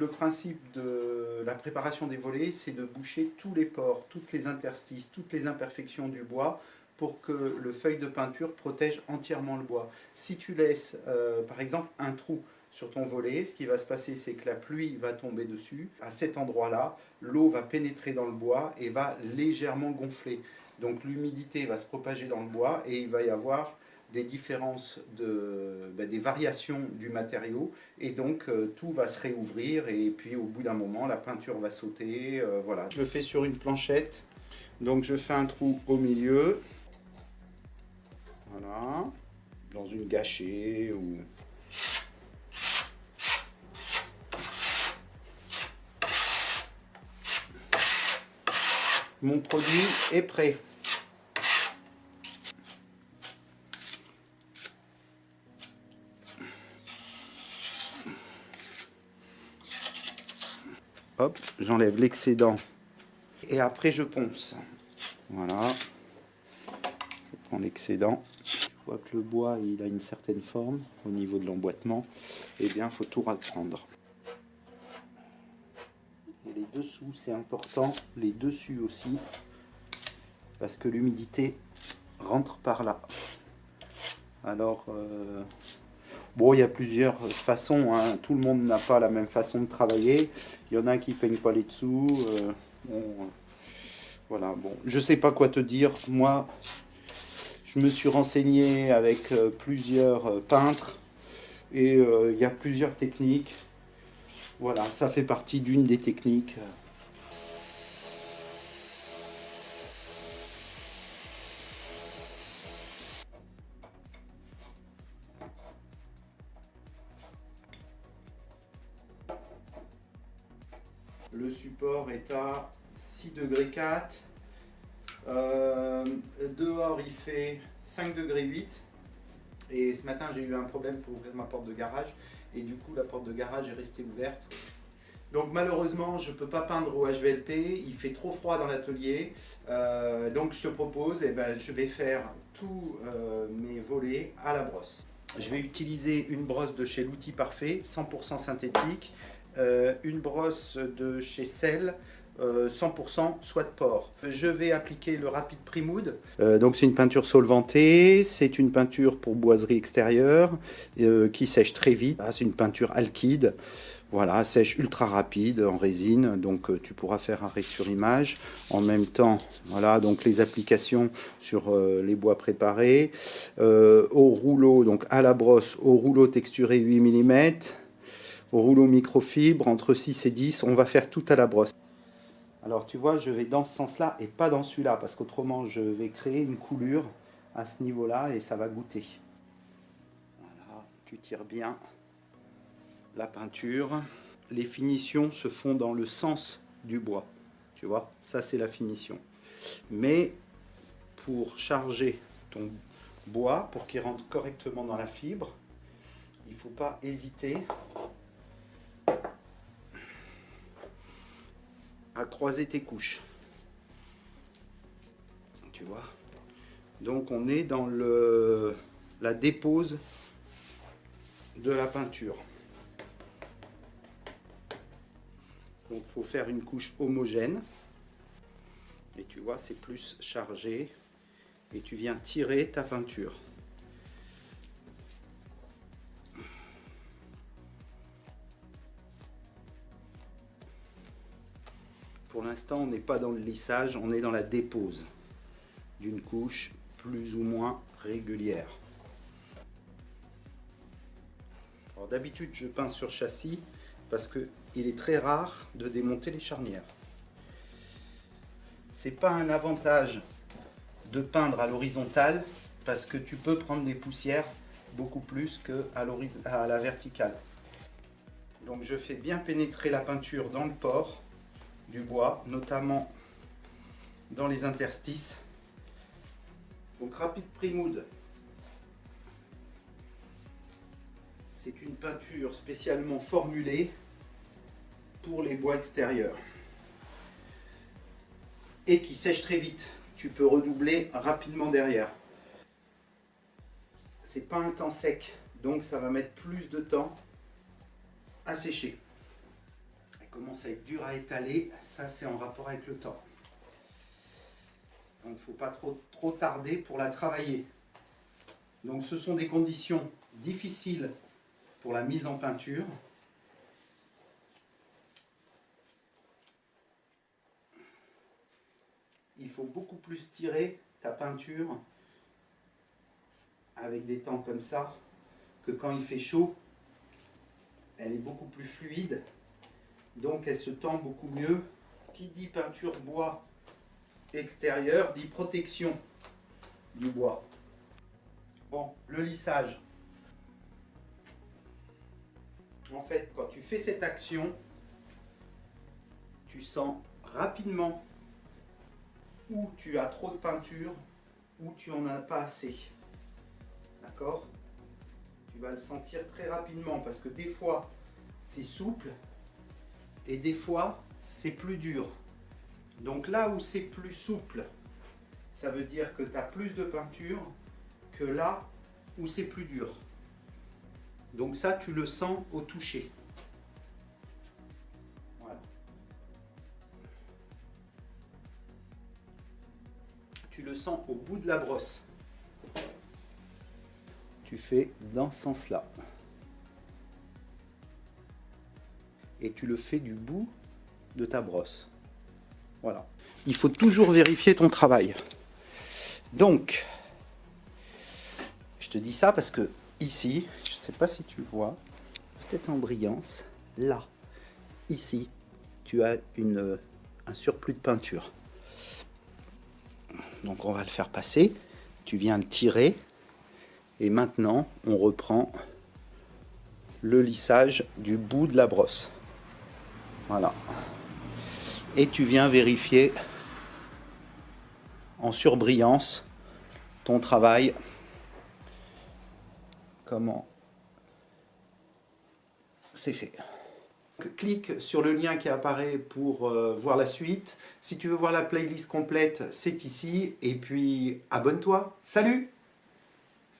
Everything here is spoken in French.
Le principe de la préparation des volets, c'est de boucher tous les pores, toutes les interstices, toutes les imperfections du bois pour que le feuille de peinture protège entièrement le bois. Si tu laisses par exemple un trou sur ton volet, ce qui va se passer, c'est que la pluie va tomber dessus. À cet endroit-là, l'eau va pénétrer dans le bois et va légèrement gonfler. Donc l'humidité va se propager dans le bois et il va y avoir des différences, des variations du matériau, et donc tout va se réouvrir, et puis au bout d'un moment la peinture va sauter. Voilà. Je le fais sur une planchette, donc je fais un trou au milieu, voilà, dans une gâchée ou... Mon produit est prêt. Hop, j'enlève l'excédent et après je ponce. Voilà, je prends l'excédent. Je vois que le bois il a une certaine forme au niveau de l'emboîtement. Et bien, il faut tout reprendre. Et les dessous, c'est important, les dessus aussi, parce que l'humidité rentre par là. Alors, bon, il y a plusieurs façons, hein. Tout le monde n'a pas la même façon de travailler. Il y en a qui ne peignent pas les dessous. Voilà, bon, je ne sais pas quoi te dire. Moi, je me suis renseigné avec plusieurs peintres et il y a plusieurs techniques. Voilà, ça fait partie d'une des techniques. Le support est à 6 degrés 4. Dehors il fait 5 degrés 8. Et ce matin j'ai eu un problème pour ouvrir ma porte de garage. Et du coup la porte de garage est restée ouverte. Donc malheureusement je ne peux pas peindre au HVLP. Il fait trop froid dans l'atelier. Donc je te propose, je vais faire tous mes volets à la brosse. Je vais utiliser une brosse de chez L'Outil Parfait, 100% synthétique. Une brosse de chez Cell, 100% soie de porc. Je vais appliquer le Rapid Primoud. Donc c'est une peinture solvantée, c'est une peinture pour boiserie extérieure qui sèche très vite. C'est une peinture alkyd. Voilà, sèche ultra rapide en résine, donc tu pourras faire arrêt sur image. En même temps, voilà, donc les applications sur les bois préparés. Au rouleau, donc à la brosse, au rouleau texturé 8 mm. Au rouleau microfibre, entre 6 et 10, on va faire tout à la brosse. Alors tu vois, je vais dans ce sens-là et pas dans celui-là, parce qu'autrement je vais créer une coulure à ce niveau-là et ça va goûter. Voilà, tu tires bien la peinture. Les finitions se font dans le sens du bois. Tu vois, ça c'est la finition. Mais pour charger ton bois, pour qu'il rentre correctement dans la fibre, il ne faut pas hésiter à croiser tes couches. Tu vois, donc on est dans la dépose de la peinture. Donc il faut faire une couche homogène. Et tu vois, c'est plus chargé. Et tu viens tirer ta peinture. Pour l'instant, on n'est pas dans le lissage, on est dans la dépose d'une couche plus ou moins régulière. Alors d'habitude, je peins sur châssis parce qu'il est très rare de démonter les charnières. C'est pas un avantage de peindre à l'horizontale parce que tu peux prendre des poussières beaucoup plus qu'à la verticale. Donc je fais bien pénétrer la peinture dans le pore du bois, notamment dans les interstices. Donc Rapid Primoud, c'est une peinture spécialement formulée pour les bois extérieurs et qui sèche très vite. Tu peux redoubler rapidement derrière. C'est pas un temps sec, donc ça va mettre plus de temps à sécher. commence à être dur à étaler. Ça, c'est en rapport avec le temps. Donc, il ne faut pas trop tarder pour la travailler. Donc, ce sont des conditions difficiles pour la mise en peinture. Il faut beaucoup plus tirer ta peinture avec des temps comme ça que quand il fait chaud. Elle est beaucoup plus fluide, donc elle se tend beaucoup mieux. Qui dit peinture bois extérieur dit protection du bois. Bon, le lissage. En fait, quand tu fais cette action, tu sens rapidement où tu as trop de peinture, où tu en as pas assez. D'accord ? Tu vas le sentir très rapidement parce que des fois c'est souple et des fois c'est plus dur. Donc là où c'est plus souple, ça veut dire que tu as plus de peinture que là où c'est plus dur. Donc ça, tu le sens au toucher. Voilà. Tu le sens au bout de la brosse. Tu fais dans ce sens-là. Et tu le fais du bout de ta brosse. Voilà. Il faut toujours vérifier ton travail. Donc, je te dis ça parce que ici, je ne sais pas si tu vois, peut-être en brillance, là, ici, tu as un surplus de peinture. Donc on va le faire passer. Tu viens le tirer. Et maintenant, on reprend le lissage du bout de la brosse. Voilà. Et tu viens vérifier en surbrillance ton travail. Comment c'est fait. Clique sur le lien qui apparaît pour voir la suite. Si tu veux voir la playlist complète, c'est ici. Et puis, abonne-toi. Salut!